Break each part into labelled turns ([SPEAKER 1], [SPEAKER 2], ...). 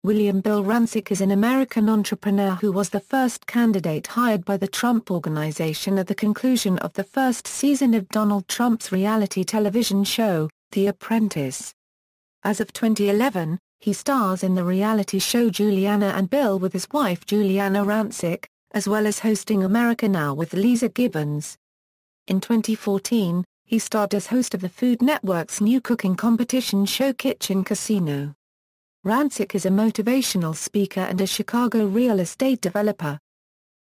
[SPEAKER 1] William Bill Rancic is an American entrepreneur who was the first candidate hired by the Trump Organization at the conclusion of the first season of Donald Trump's reality television show, The Apprentice. As of 2011, he stars in the reality show Giuliana and Bill with his wife Giuliana Rancic, as well as hosting America Now with Leeza Gibbons. In 2014, he starred as host of the Food Network's new cooking competition show Kitchen Casino. Rancic is a motivational speaker and a Chicago real estate developer.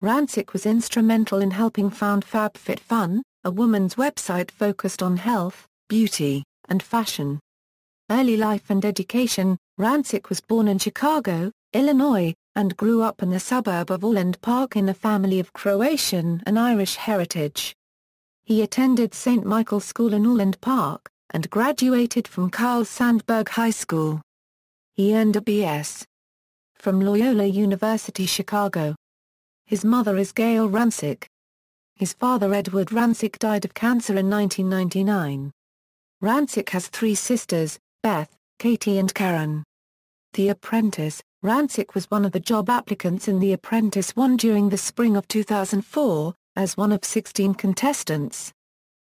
[SPEAKER 1] Rancic was instrumental in helping found FabFitFun, a woman's website focused on health, beauty, and fashion. Early life and education. Rancic was born in Chicago, Illinois, and grew up in the suburb of Orland Park in a family of Croatian and Irish heritage. He attended St. Michael's School in Orland Park, and graduated from Carl Sandburg High School. He earned a B.S. from Loyola University Chicago. His mother is Gail Rancic. His father Edward Rancic died of cancer in 1999. Rancic has 3 sisters, Beth, Katie and Karen. The Apprentice. Rancic was one of the job applicants in The Apprentice won during the spring of 2004, as one of 16 contestants.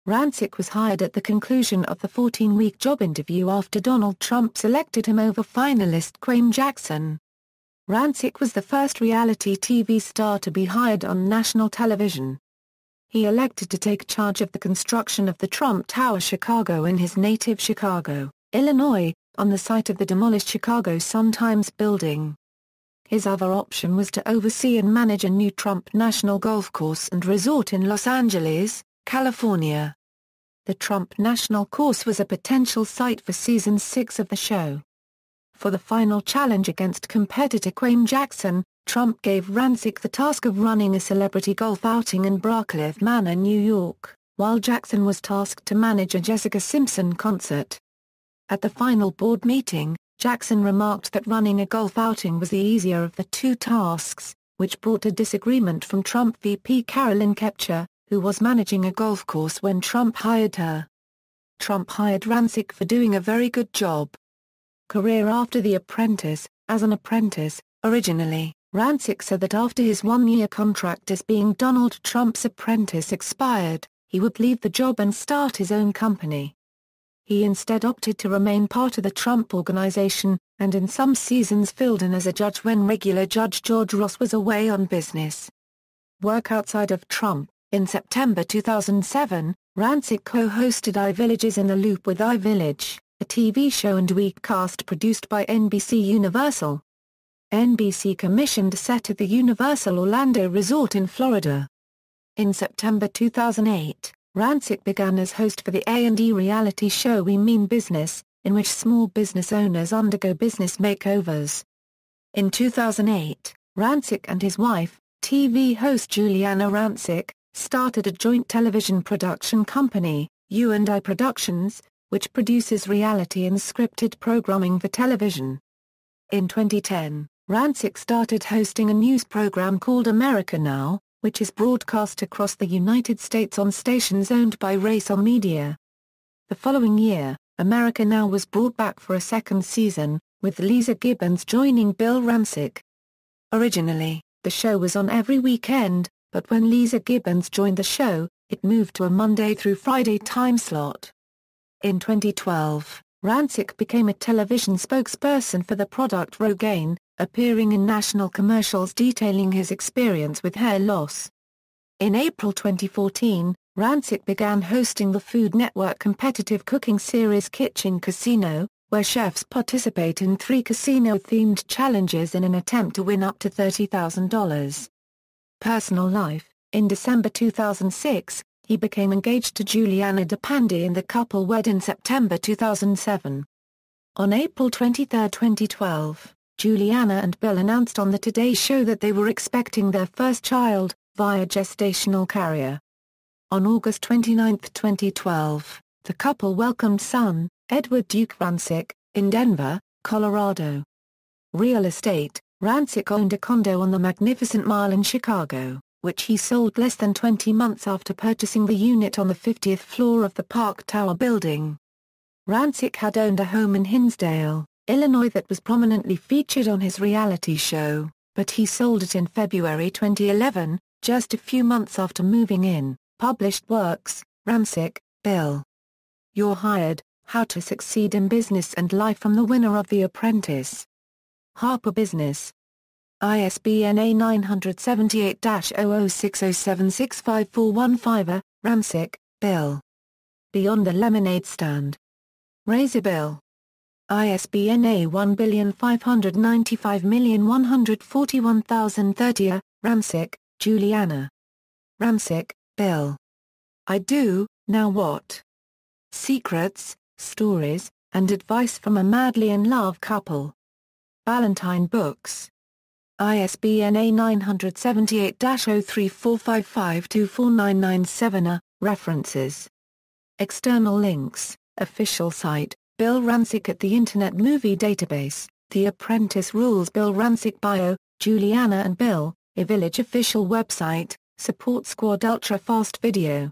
[SPEAKER 1] Rancic was hired at the conclusion of the 14-week job interview after Donald Trump selected him over finalist Kwame Jackson. Rancic was the first reality TV star to be hired on national television. He elected to take charge of the construction of the Trump Tower Chicago in his native Chicago, Illinois, on the site of the demolished Chicago Sun-Times building. His other option was to oversee and manage a new Trump National Golf Course and Resort in Los Angeles, California. The Trump National Course was a potential site for Season 6 of the show. For the final challenge against competitor Kwame Jackson, Trump gave Rancic the task of running a celebrity golf outing in Barclay Manor, New York, while Jackson was tasked to manage a Jessica Simpson concert. At the final board meeting, Jackson remarked that running a golf outing was the easier of the 2 tasks, which brought a disagreement from Trump VP Carolyn Kepcher, who was managing a golf course when Trump hired her. Trump hired Rancic for doing a very good job. Career after The Apprentice. As an apprentice, originally, Rancic said that after his 1-year contract as being Donald Trump's apprentice expired, he would leave the job and start his own company. He instead opted to remain part of the Trump Organization, and in some seasons filled in as a judge when regular Judge George Ross was away on business. Work outside of Trump. In September 2007, Rancic co-hosted iVillages in the Loop with iVillage, a TV show and weekcast produced by NBC Universal. NBC commissioned a set at the Universal Orlando Resort in Florida. In September 2008, Rancic began as host for the A&E reality show We Mean Business, in which small business owners undergo business makeovers. In 2008, Rancic and his wife, TV host Giuliana Rancic, started a joint television production company, U&I Productions, which produces reality and scripted programming for television. In 2010, Rancic started hosting a news program called America Now, which is broadcast across the United States on stations owned by Racer Media. The following year, America Now was brought back for a second season, with Leeza Gibbons joining Bill Rancic. Originally, the show was on every weekend, but when Leeza Gibbons joined the show, it moved to a Monday through Friday time slot. In 2012, Rancic became a television spokesperson for the product Rogaine, appearing in national commercials detailing his experience with hair loss. In April 2014, Rancic began hosting the Food Network competitive cooking series Kitchen Casino, where chefs participate in 3 casino-themed challenges in an attempt to win up to $30,000. Personal life. In December 2006, he became engaged to Giuliana Rancic and the couple wed in September 2007. On April 23, 2012, Giuliana and Bill announced on the Today Show that they were expecting their first child, via gestational carrier. On August 29, 2012, the couple welcomed son, Edward Duke Rancic, in Denver, Colorado. Real estate. Rancic owned a condo on the Magnificent Mile in Chicago, which he sold less than 20 months after purchasing the unit on the 50th floor of the Park Tower building. Rancic had owned a home in Hinsdale, Illinois that was prominently featured on his reality show, but he sold it in February 2011, just a few months after moving in. Published works: Rancic, Bill. You're Hired, How to Succeed in Business and Life from the winner of The Apprentice. Harper Business. ISBN A978-0060765415. Rancic, Bill. Beyond the Lemonade Stand. Leeza Bill. ISBN A1595141,030. Rancic, Giuliana. Rancic, Bill. I Do, Now What? Secrets, Stories, and Advice from a Madly in Love Couple. Ballantine Books. ISBN A978-0345524997. References. External links: Official site, Bill Rancic at the Internet Movie Database, The Apprentice Rules, Bill Rancic Bio, Giuliana and Bill, A Village official website, Support Squad Ultra Fast Video.